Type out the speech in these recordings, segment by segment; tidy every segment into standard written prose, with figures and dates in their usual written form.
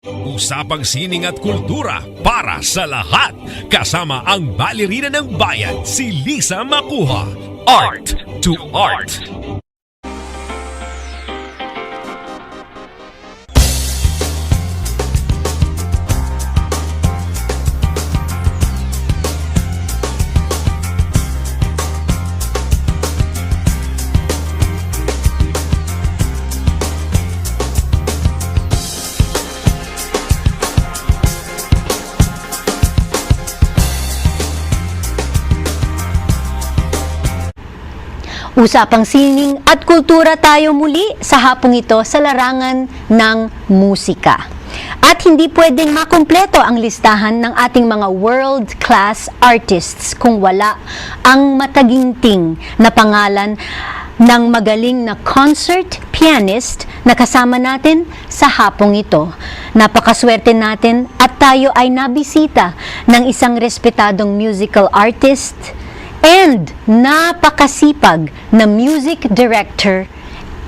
Usapang sining at kultura para sa lahat. Kasama ang Ballerina ng Bayan, si Lisa Macuja. Art2Art. Usapang sining at kultura tayo muli sa hapong ito sa larangan ng musika. At hindi pwedeng makumpleto ang listahan ng ating mga world-class artists kung wala ang mataginting na pangalan ng magaling na concert pianist na kasama natin sa hapong ito. Napakaswerte natin at tayo ay nabisita ng isang respetadong musical artist and napakasipag na music director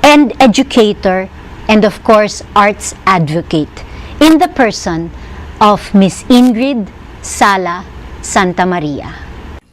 and educator and of course arts advocate in the person of Miss Ingrid Sala Santamaria.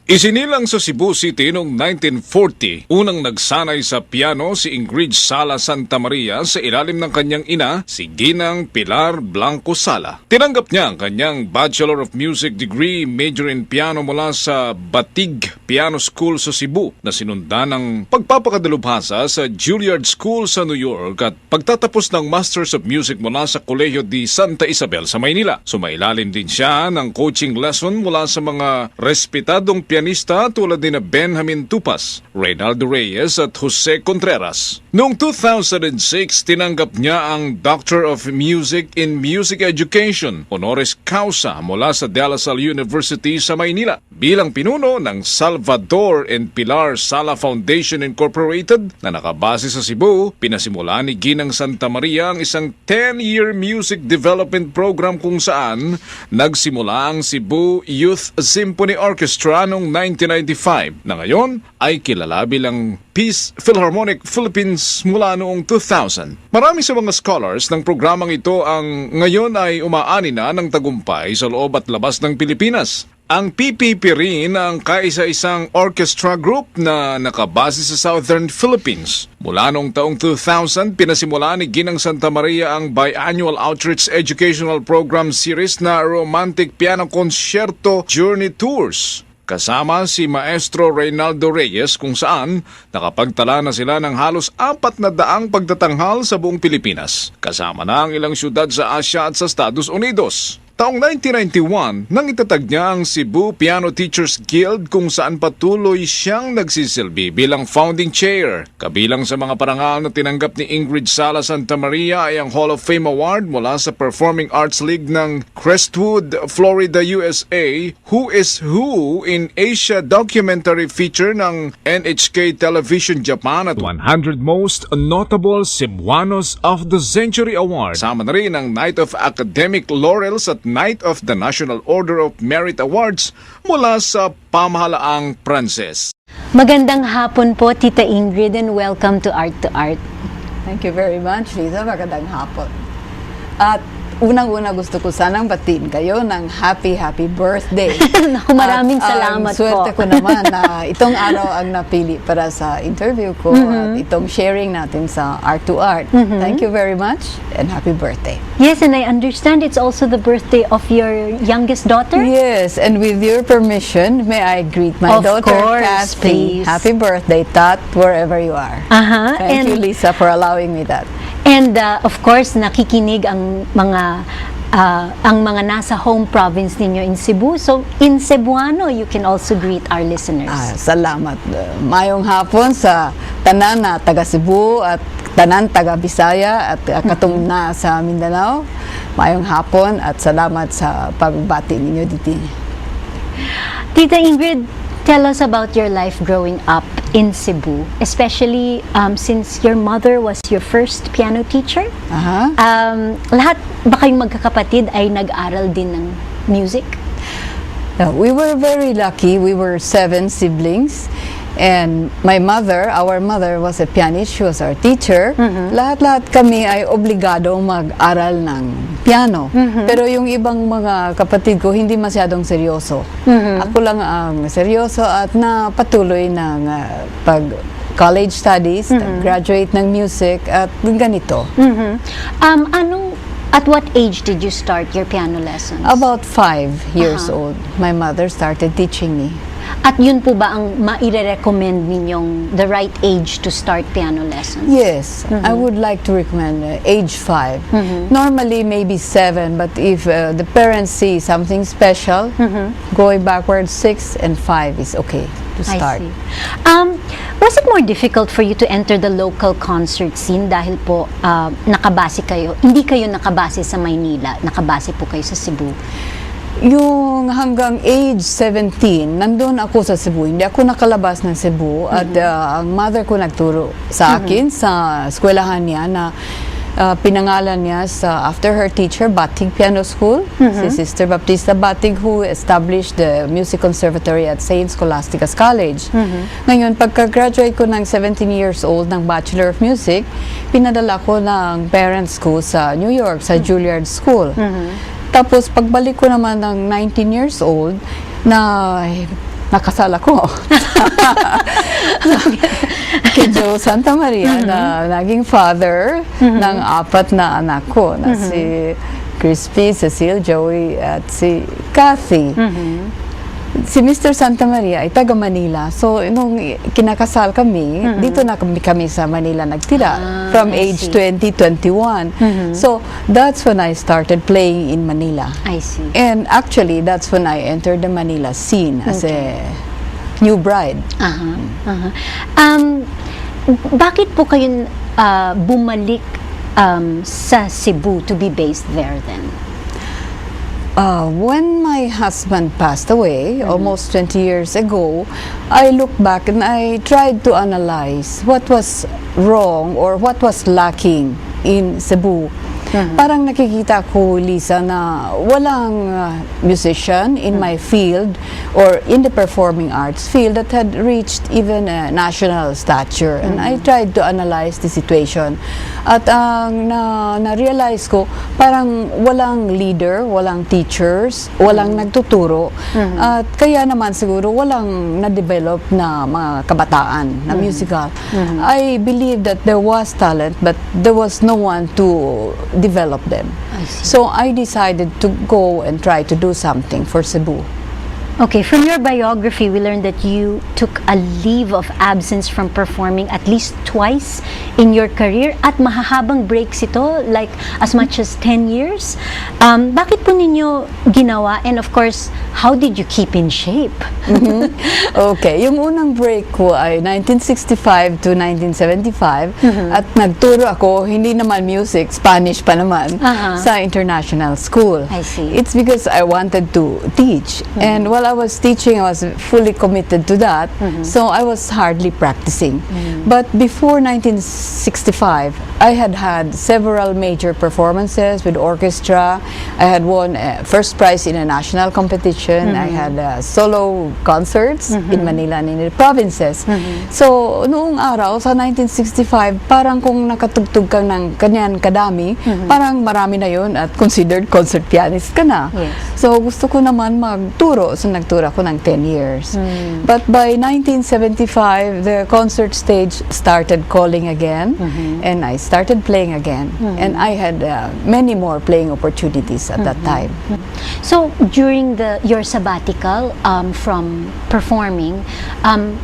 Isinilang sa Cebu City noong 1940, unang nagsanay sa piano si Ingrid Sala Santamaria sa ilalim ng kanyang ina, si Ginang Pilar Blanco Sala. Tinanggap niya ang kanyang Bachelor of Music degree, major in piano mula sa Batig Piano School sa Cebu, na sinundan ng pagpapakadalubhasa sa Juilliard School sa New York at pagtatapos ng Masters of Music mula sa Kolehiyo di Santa Isabel sa Maynila. Sumailalim din siya ng coaching lesson mula sa mga respetadong pianista tulad ni Benjamin Tupas, Reynaldo Reyes at Jose Contreras. Noong 2006, tinanggap niya ang Doctor of Music in Music Education, honoris causa mula sa De La Salle University sa Maynila. Bilang pinuno ng Salvador and Pilar Sala Foundation Incorporated na nakabase sa Cebu, pinasimula ni Ginang Santamaria ang isang 10-year music development program kung saan nagsimula ang Cebu Youth Symphony Orchestra noong 1995 na ngayon ay kilala bilang Peace Philharmonic Philippines mula noong 2000. Marami sa mga scholars ng programang ito ang ngayon ay umaani na ng tagumpay sa loob at labas ng Pilipinas. Ang PPPO ang kaisa-isang orchestra group na nakabase sa Southern Philippines. Mula noong taong 2000, pinasimula ni Ginang Santamaria ang biannual outreach educational program series na Romantic Piano Concerto Journey Tours. Kasama si Maestro Reynaldo Reyes kung saan nakapagtala na sila ng halos 400 pagtatanghal sa buong Pilipinas. Kasama na ang ilang syudad sa Asia at sa Estados Unidos. Taong 1991, nang itatag niya ang Cebu Piano Teachers Guild kung saan patuloy siyang nagsisilbi bilang founding chair. Kabilang sa mga parangal na tinanggap ni Ingrid Sala Santamaria ay ang Hall of Fame Award mula sa Performing Arts League ng Crestwood, Florida, USA, Who is Who in Asia documentary feature ng NHK Television Japan at 100 Most Notable Cebuanos of the Century Award. Sama na rin ang Night of Academic Laurels at Night of the National Order of Merit Awards mula sa pamahalaang Pranses. Magandang hapon po, Tita Ingrid, and welcome to Art2Art. Thank you very much, Lisa. Magandang hapon. At unang-una gusto ko sanang batiin kayo ng happy birthday. Naku, maraming salamat po. Swerte ko naman na itong araw ang napili para sa interview ko at itong sharing natin sa Art2Art. Thank you very much and happy birthday. Yes, and I understand it's also the birthday of your youngest daughter? Yes, and with your permission, may I greet my Of daughter, course, Kathy. please. Happy birthday, Tat, wherever you are. Thank you, Lisa, for allowing me that. And of course, nakikinig ang mga nasa home province ninyo in Cebu. So, in Cebuano, you can also greet our listeners. Salamat. Mayong hapon sa tanan na taga Cebu at tanan taga Bisaya at katong na sa Mindanao. Mayong hapon at salamat sa pagbati ninyo dito. Tita Ingrid, tell us about your life growing up in Cebu, especially since your mother was your first piano teacher. Lahat ba kayong magkakapatid ay nag-aral din ng music? We were very lucky. We were 7 siblings. And our mother was a pianist, she was our teacher. Lahat-lahat kami ay obligado mag-aral ng piano. Pero yung ibang mga kapatid ko, hindi masyadong seryoso. Ako lang ang seryoso at napatuloy ng pag-college studies, graduate ng music at ganito. At what age did you start your piano lessons? About 5 years old, my mother started teaching me. At yun po ba ang maire-recommend ninyong the right age to start piano lessons? Yes, I would like to recommend age 5. Normally maybe 7, but if the parents see something special, going backwards 6 and 5 is okay to start. I see. Was it more difficult for you to enter the local concert scene dahil po hindi kayo nakabase sa Maynila, nakabase po kayo sa Cebu? Yung hanggang age 17, nandun ako sa Cebu. Hindi ako nakalabas ng Cebu. At ang mother ko nagturo sa akin sa eskwelahan niya na pinangalan niya after her teacher, Batig Piano School, si Sister Baptista Batig, who established the Music Conservatory at St. Scholastica's College. Ngayon, pagka-graduate ko ng 17 years old ng Bachelor of Music, pinadala ko ng parents ko sa New York, sa Juilliard School. Tapos, pagbalik ko naman ng 19 years old, nakasal ako. Kay Joe Santamaria, na naging father ng 4 na anak ko, na si Crispy, Cecile, Joey, at si Kathy. Si Mr. Santamaria ay taga Manila. So, nung kinakasal kami, dito na kami sa Manila nagtira from age 20, 21. So, that's when I started playing in Manila. I see. And actually, that's when I entered the Manila scene as a new bride. Bakit po kayo bumalik sa Cebu to be based there then? When my husband passed away, almost 20 years ago, I looked back and I tried to analyze what was wrong or what was lacking in Cebu. Parang nakikita ko, Lisa, na walang musician in my field or in the performing arts field that had reached even a national stature. And I tried to analyze the situation. At ang na-realize ko, parang walang leader, walang teachers, walang nagtuturo. At kaya naman siguro walang na-develop na mga kabataan na musical. I believe that there was talent, but there was no one to develop them. So I decided to go and try to do something for Cebu. Okay, from your biography, we learned that you took a leave of absence from performing at least twice in your career at mahahabang breaks ito, like as much as 10 years. Bakit po ninyo ginawa? And of course, how did you keep in shape? Okay, yung unang break ko ay 1965 to 1975 at nagturo ako, hindi naman music, Spanish pa naman, sa international school. I see. It's because I wanted to teach. And while I was teaching, I was fully committed to that. So I was hardly practicing. But before 1965, I had several major performances with orchestra. I had won first prize in a national competition. I had solo concerts in Manila and in the provinces. So noong araw, sa 1965, parang kung nakatugtog ka ng kanyan kadami, parang marami na yun at considered concert pianist ka na. Yes. So gusto ko naman magturo. So nagturo ako ng 10 years. But by 1975, the concert stage started calling again, and I started playing again. And I had many more playing opportunities at that time. So during your sabbatical from performing,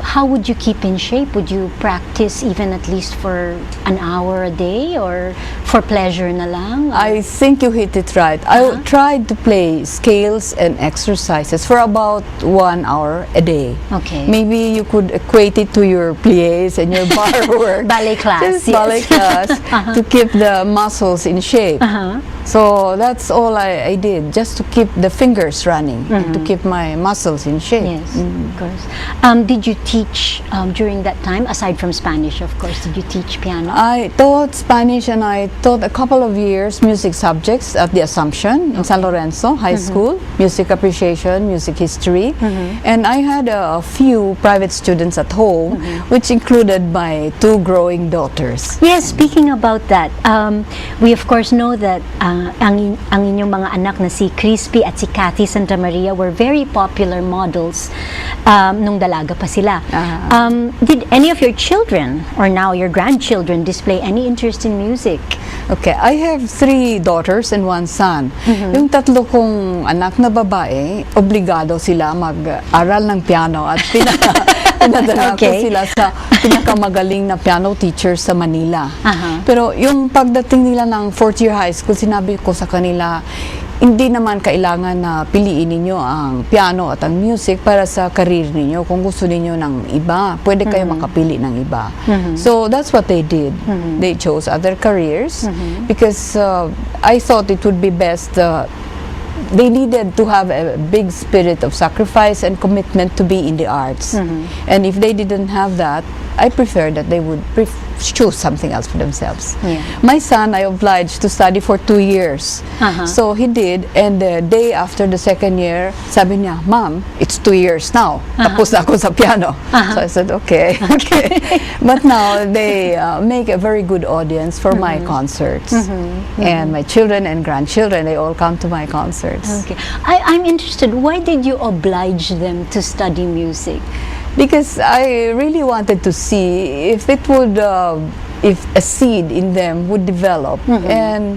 how would you keep in shape? Would you practice even at least for an hour a day or for pleasure na lang? I think you hit it right. I tried to play scales and exercises for about 1 hour a day. Okay. Maybe you could equate it to your pliés and your bar work. Ballet class, Just yes. ballet class to keep the muscles in shape. So that's all I did, just to keep the fingers running and to keep my muscles in shape. Yes, of course. Did you teach during that time, aside from Spanish, of course, did you teach piano? I taught Spanish and I taught a couple of years music subjects at the Assumption in San Lorenzo High School, music appreciation, music history. And I had a few private students at home, which included my 2 growing daughters. Yes, speaking about that, we of course know that ang inyong mga anak na si Crispy at si Cathy Santamaria were very popular models nung dalaga pa sila. Did any of your children or now your grandchildren display any interest in music? Okay, I have 3 daughters and 1 son. Yung 3 kong anak na babae, obligado sila mag-aral ng piano at pinadala ko sila sa pinakamagaling na piano teacher sa Manila. Pero yung pagdating nila ng 4th year high school, sinabi ko sa kanila, hindi naman kailangan na piliin ninyo ang piano at ang music para sa career ninyo. Kung gusto ninyo ng iba, pwede kayo makapili ng iba. So that's what they did. They chose other careers because I thought it would be best. They needed to have a big spirit of sacrifice and commitment to be in the arts. And if they didn't have that, I prefer that they would choose something else for themselves. My son, I obliged to study for 2 years. So he did, and the day after the 2nd year, sabi niya, Mom, it's 2 years now. Tapos na ako sa piano. So I said, okay. But now they make a very good audience for my concerts. And my children and grandchildren, they all come to my concerts. Okay. I'm interested, why did you oblige them to study music? Because I really wanted to see if it would, if a seed in them would develop. And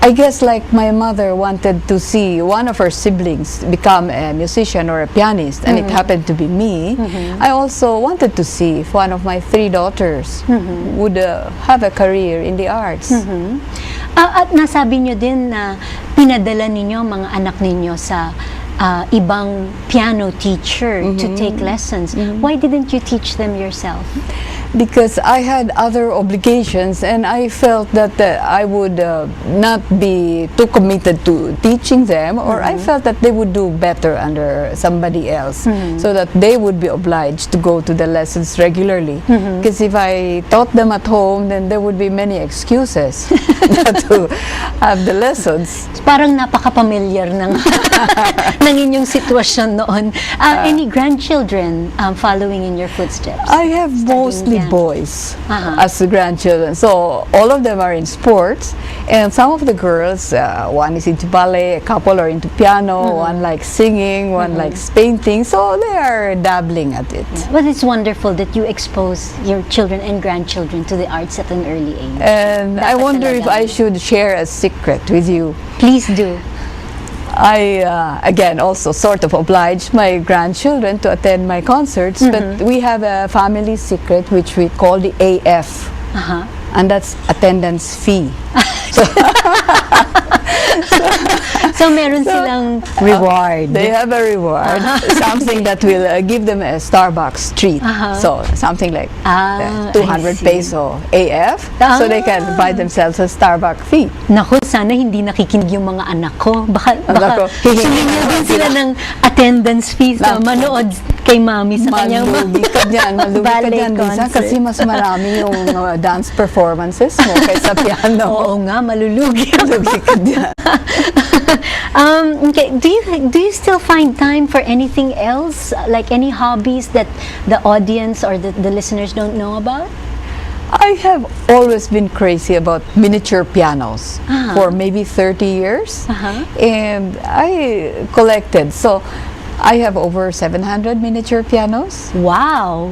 I guess like my mother wanted to see one of her siblings become a musician or a pianist, and it happened to be me. I also wanted to see if one of my 3 daughters would have a career in the arts. At nasabi nyo din na pinadala ninyo mga anak ninyo sa ibang piano teacher to take lessons. Why didn't you teach them yourself? Because I had other obligations, and I felt that I would not be too committed to teaching them, or I felt that they would do better under somebody else, so that they would be obliged to go to the lessons regularly. Because if I taught them at home, then there would be many excuses not to have the lessons. Parang napaka-familiar ng ng inyong sitwasyon noon. Any grandchildren following in your footsteps? I have mostly boys as grandchildren. So all of them are in sports, and some of the girls, one is into ballet, a couple are into piano, one likes singing, one likes painting. So they are dabbling at it. But it's wonderful that you expose your children and grandchildren to the arts at an early age. And I wonder if I should share a secret with you. Please do. I, again, also sort of oblige my grandchildren to attend my concerts, but we have a family secret which we call the AF, and that's attendance fee. So meron silang reward. They have a reward, something that will give them a Starbucks treat. So something like 200 peso AF, so they can buy themselves a Starbucks fee. Naku, sana hindi nakikinig yung mga anak ko. Baka sumingil din sila ng attendance fees na manood kay mami sa kanyang malugi ka dyan, Lisa, kasi mas marami yung dance performances mo kaysa piano. Oo nga, malulugi ka dyan. Okay, do you still find time for anything else, like any hobbies that the audience or the listeners don't know about? I have always been crazy about miniature pianos for maybe 30 years, and I collected. So I have over 700 miniature pianos. Wow.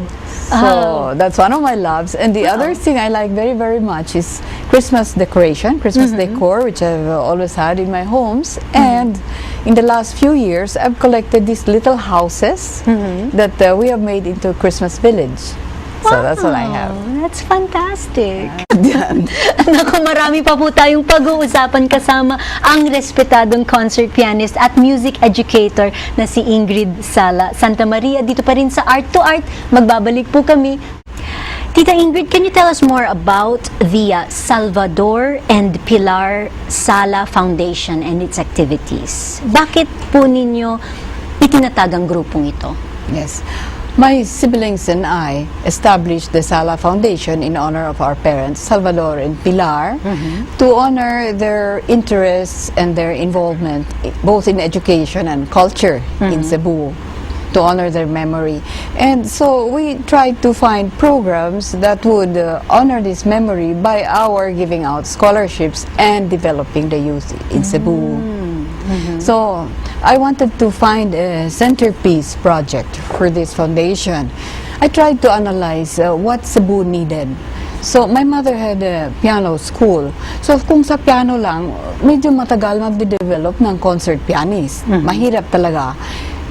So that's one of my loves. And the other thing I like very, very much is Christmas decoration, Christmas decor, which I've always had in my homes. And in the last few years, I've collected these little houses that we have made into a Christmas village. So that's what I have. That's fantastic. Naku, marami pa po tayong pag-uusapan kasama ang respetadong concert pianist at music educator na si Ingrid Sala Santamaria. Dito pa rin sa Art2Art. Magbabalik po kami. Tita Ingrid, can you tell us more about the Salvador and Pilar Sala Foundation and its activities? Bakit po ninyo itinatag ang grupong ito? Yes. My siblings and I established the Sala Foundation in honor of our parents, Salvador and Pilar, to honor their interests and their involvement both in education and culture in Cebu, to honor their memory. And so we tried to find programs that would honor this memory by our giving out scholarships and developing the youth in Cebu. So I wanted to find a centerpiece project for this foundation. I tried to analyze what Cebu needed. So my mother had a piano school. So kung sa piano lang, medyo matagal magde-develop ng concert pianist. Mahirap talaga.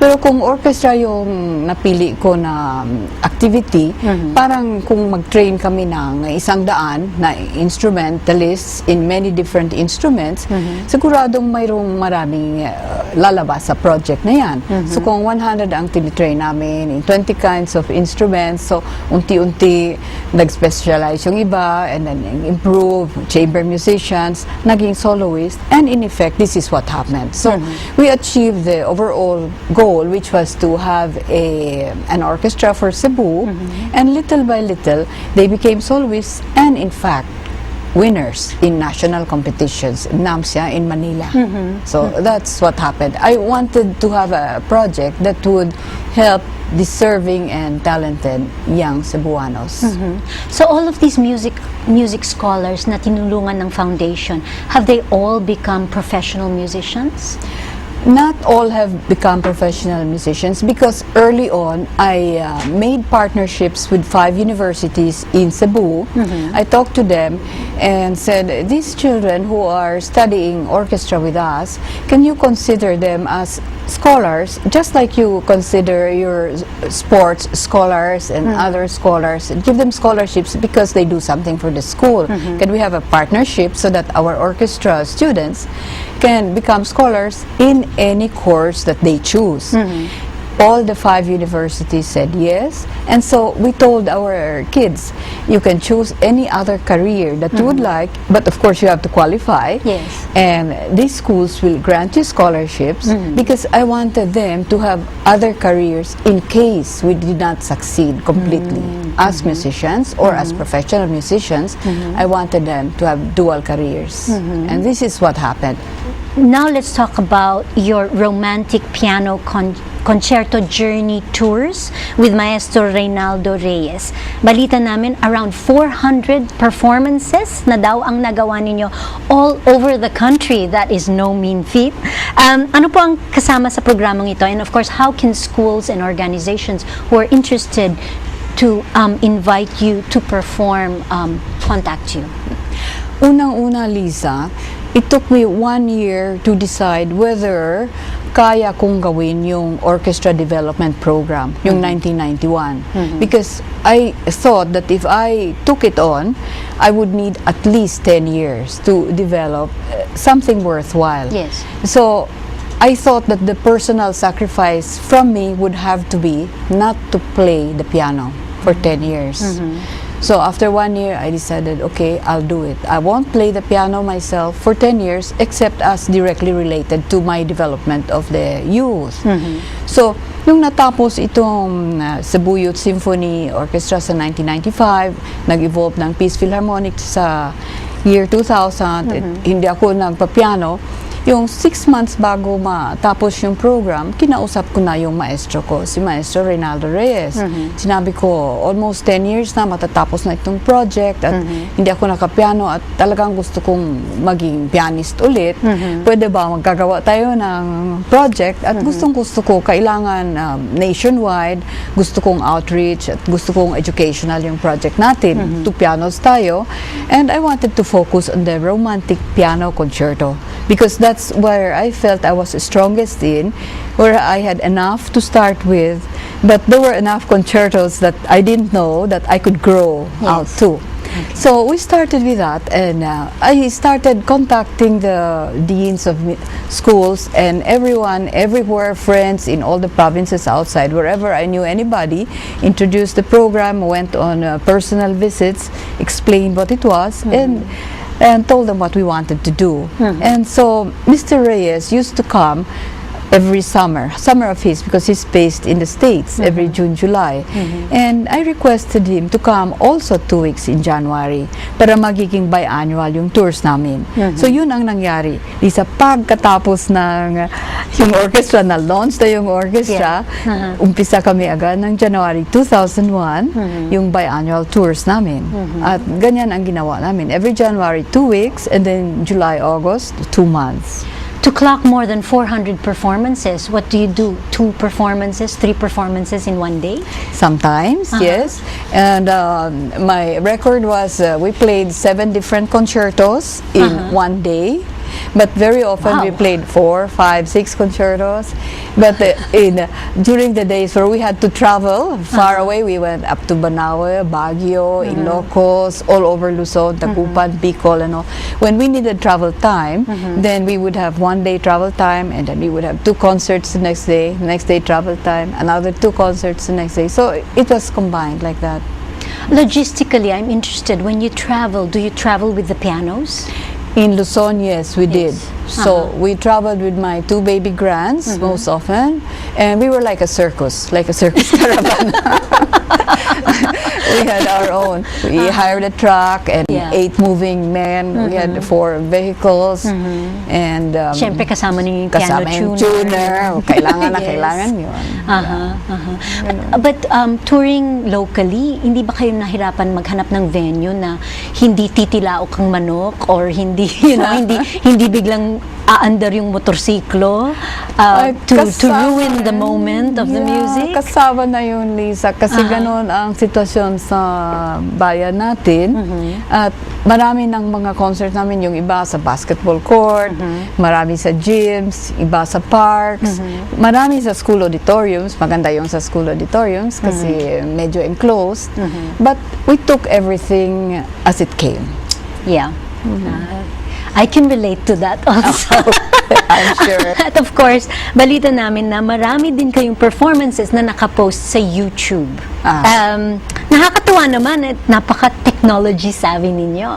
Pero kung orchestra yung napili ko na activity, parang kung mag-train kami ng 100 na instrumentalists in many different instruments, siguradong mayroong maraming lalabas sa project na yan. So kung 100 ang tinitrain namin in 20 kinds of instruments, so unti-unti nag-specialize yung iba and then improve, chamber musicians, naging soloist, and in effect, this is what happened. So we achieved the overall goal, which was to have an orchestra for Cebu, and little by little they became soloists and in fact winners in national competitions, NAMSIA in Manila. So that's what happened. I wanted to have a project that would help deserving and talented young Cebuanos. So all of these music scholars na tinulungan ng foundation, have they all become professional musicians? Not all have become professional musicians because early on I made partnerships with 5 universities in Cebu. I talked to them and said, these children who are studying orchestra with us, can you consider them as scholars just like you consider your sports scholars and other scholars? Give them scholarships because they do something for the school. Can we have a partnership so that our orchestra students can become scholars in any course that they choose? All the 5 universities said yes, and so we told our kids, you can choose any other career that you would like, but of course you have to qualify. Yes. And these schools will grant you scholarships because I wanted them to have other careers in case we did not succeed completely as musicians or as professional musicians. I wanted them to have dual careers, and this is what happened. Now let's talk about your romantic piano concerto journey tours with Maestro Reynaldo Reyes. Balita namin around 400 performances na daw ang nagawa ninyo all over the country. That is no mean feat. Ano po ang kasama sa programang ito? And of course, how can schools and organizations who are interested to invite you to perform contact you? Unang-una, Lisa, it took me 1 year to decide whether kaya kong gawin yung orchestra development program, yung 1991. Because I thought that if I took it on, I would need at least 10 years to develop something worthwhile. Yes. So I thought that the personal sacrifice from me would have to be not to play the piano for 10 years. So after 1 year, I decided, okay, I'll do it. I won't play the piano myself for 10 years except as directly related to my development of the youth. So, nung natapos itong Cebu Youth Symphony Orchestra sa 1995, nag-evolve ng Peace Philharmonic sa year 2000, hindi ako nagpa-piano. Yung 6 months bago matapos yung program, kinausap ko na yung maestro ko, si Maestro Reynaldo Reyes. Sinabi ko, almost 10 years na matatapos na itong project at hindi ako nakapiano at talagang gusto kong maging pianist ulit. Pwede ba magkagawa tayo ng project? At gustong-gusto ko, kailangan nationwide, gusto kong outreach at gusto kong educational yung project natin. 2 pianos tayo. And I wanted to focus on the romantic piano concerto because that's where I felt I was strongest in, where I had enough to start with, but there were enough concertos that I didn't know that I could grow out to. So we started with that, and I started contacting the deans of schools and everyone, everywhere, friends in all the provinces outside, wherever I knew anybody, introduced the program, went on personal visits, explained what it was, and told them what we wanted to do. And so Mr. Reyes used to come every summer of his, because he's based in the States, every June, July. And I requested him to come also 2 weeks in January para magiging biannual yung tours namin. So yun ang nangyari. Lisa, pagkatapos ng yung orchestra, na-launch na yung orchestra, umpisa kami agad ng January 2001, yung biannual tours namin. At ganyan ang ginawa namin. Every January, 2 weeks, and then July, August, 2 months. To clock more than 400 performances, what do you do? 2 performances, 3 performances in one day? Sometimes, yes. And my record was we played 7 different concertos in one day. But very often we played 4, 5, 6 concertos. But during the days where we had to travel far away, we went up to Banaue, Baguio, Ilocos, all over Luzon, Tagupan, Bicol, and all. When we needed travel time, then we would have 1 day travel time, and then we would have 2 concerts the next day travel time, another 2 concerts the next day. So it was combined like that. Logistically, I'm interested, when you travel, do you travel with the pianos? In Luzon, yes, we did. So we traveled with my 2 baby grands most often, and we were like a circus caravan. We had our own. We hired a truck and 8 moving men. We had 4 vehicles, and Siyempre kasama niyo yung piano kasama yung tuner. Kailangan na kailangan yun. But touring locally, hindi ba kayo nahirapan maghanap ng venue na hindi titilaok ang manok, or hindi, hindi biglang aandar yung motorsiklo to ruin the moment of the music? Kasama na yun, Lisa, kasi ganun ang sitwasyon sa bayan natin. At marami ng mga concert namin, yung iba sa basketball court, marami sa gyms, iba sa parks, marami sa school auditoriums. Maganda yung sa school auditoriums kasi medyo enclosed. But we took everything as it came. Yeah. I can relate to that also. I'm sure. At of course, balita namin na marami din kayong performances na nakapost sa YouTube. Nakakatuwa naman at napaka-technology savvy ninyo.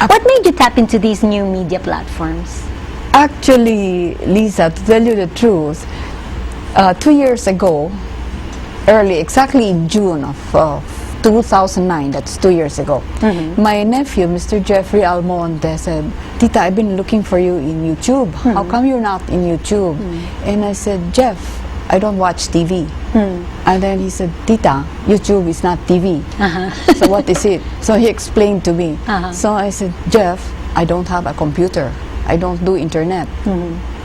What made you tap into these new media platforms? Actually, Lisa, to tell you the truth, 2 years ago, exactly in June of 2009, that's 2 years ago, my nephew, Mr. Jeffrey Almonte, said, "Tita, I've been looking for you in YouTube. How come you're not in YouTube?" And I said, "Jeff, I don't watch TV." And then he said, "Tita, YouTube is not TV. So what is it?" So he explained to me. So I said, "Jeff, I don't have a computer. I don't do internet."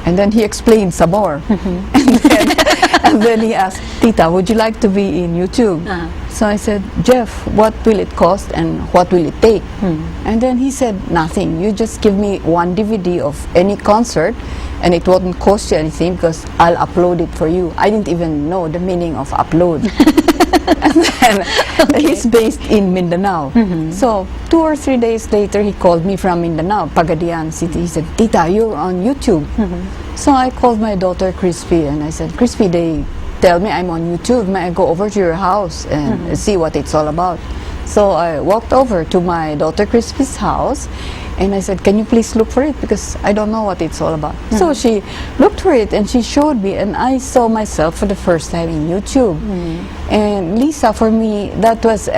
And then he explained some more. And then he asked, "Tita, would you like to be in YouTube?" So I said, "Jeff, what will it cost and what will it take?" And then he said, "Nothing. You just give me 1 DVD of any concert, and it won't cost you anything because I'll upload it for you." I didn't even know the meaning of upload. And then he's based in Mindanao. So 2 or 3 days later, he called me from Mindanao, Pagadian City. He said, "Tita, you're on YouTube." So I called my daughter Crispy, and I said, "Crispy, they tell me I'm on YouTube. May I go over to your house and see what it's all about?" So I walked over to my daughter Crispy's house, and I said, "Can you please look for it, because I don't know what it's all about." So she looked for it and she showed me, and I saw myself for the first time in YouTube. And Lisa, for me, that was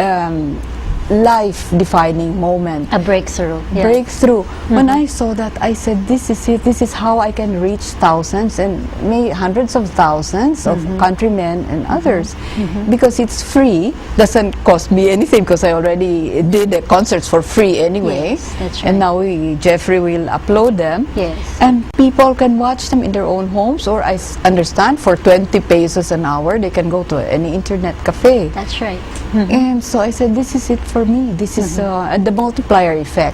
life-defining moment. A breakthrough. Yeah. Breakthrough. When I saw that, I said, "This is it. This is how I can reach thousands and maybe hundreds of thousands of countrymen and others." Because it's free, doesn't cost me anything, because I already did the concerts for free anyway. Yes, that's right. And now Jeffrey will upload them. Yes. And people can watch them in their own homes, or I understand for 20 pesos an hour, they can go to any internet cafe. That's right. And so I said, "This is it for me. This is the multiplier effect."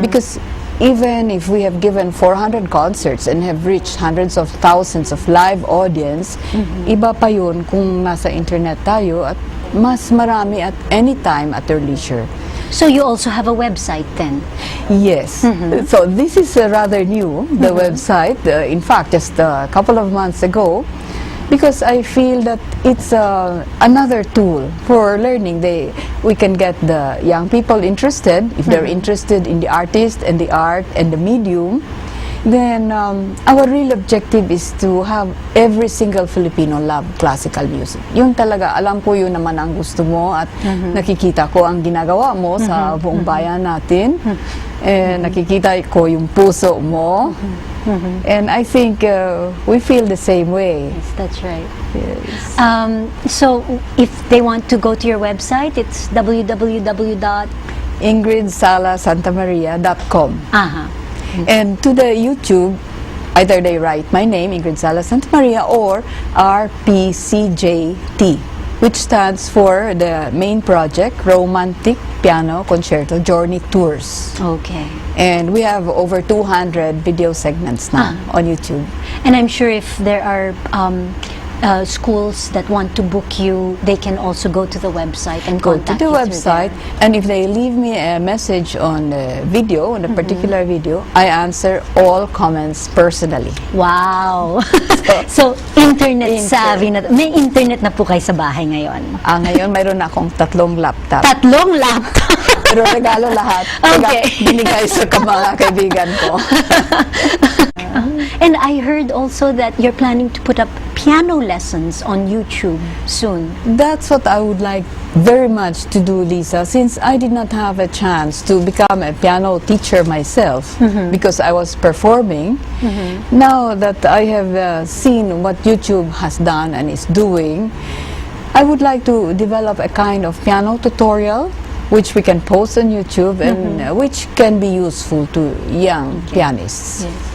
Because even if we have given 400 concerts and have reached hundreds of thousands of live audience, iba pa yun kung nasa internet tayo at mas marami at any time at your leisure. So you also have a website then? Yes. So this is rather new, the website. In fact, just a couple of months ago, because I feel that it's another tool for learning. We can get the young people interested, if they're interested in the artist and the art and the medium, Then our real objective is to have every single Filipino love classical music. Yun talaga, alam ko yun naman ang gusto mo at nakikita ko ang ginagawa mo sa buong bayan natin. Nakikita ko yung puso mo. And I think we feel the same way. Yes, that's right. Yes. So, if they want to go to your website, it's www. IngridSalaSantamaria.com. Aha. And to the YouTube, either they write my name, Ingrid Sala Santamaria, or RPCJT, which stands for the main project, Romantic Piano Concerto Journey Tours. Okay. And we have over 200 video segments now on YouTube. And I'm sure if there are schools that want to book you, they can also go to the website and Go to contact the you through website, there. and if they leave me a message on the video, on a particular video, I answer all comments personally. Wow! So, internet savvy na. May internet na po kayo sa bahay ngayon. Ngayon, mayroon akong 3 laptop. 3 laptop. Pero regalo lahat. Okay. Binigay sa mga kaibigan ko. And I heard also that you're planning to put up piano lessons on YouTube soon. That's what I would like very much to do, Lisa, since I did not have a chance to become a piano teacher myself because I was performing. Now that I have seen what YouTube has done and is doing, I would like to develop a kind of piano tutorial which we can post on YouTube and which can be useful to young pianists. Yes.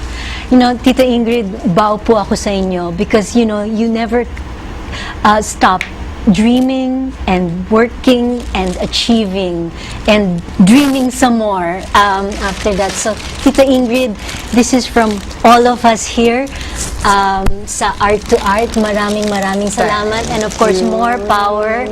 You know, Tita Ingrid, bow po ako sa inyo because, you know, you never stop dreaming and working and achieving and dreaming some more after that. So, Tita Ingrid, this is from all of us here sa Art2Art. Maraming salamat. And of course, more power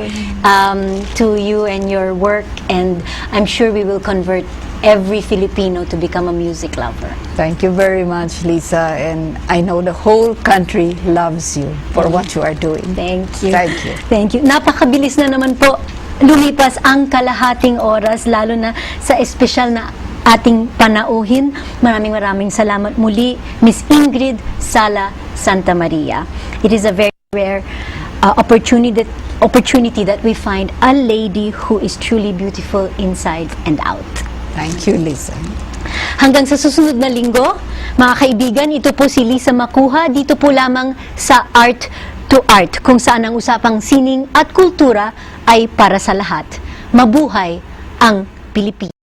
to you and your work. And I'm sure we will convert every Filipino to become a music lover. Thank you very much, Lisa, and I know the whole country loves you for what you are doing. Thank you. Thank you. Thank you. Napakabilis na naman po lumipas ang kalahating oras, lalo na sa espesyal na ating panauhin. Maraming salamat muli, Miss Ingrid Sala Santamaria. It is a very rare opportunity that we find a lady who is truly beautiful inside and out. Thank you, Lisa. Hanggang sa susunod na linggo, mga kaibigan, ito po si Lisa Macuja, dito po lamang sa Art2Art, kung saan ang usapang sining at kultura ay para sa lahat. Mabuhay ang Pilipinas.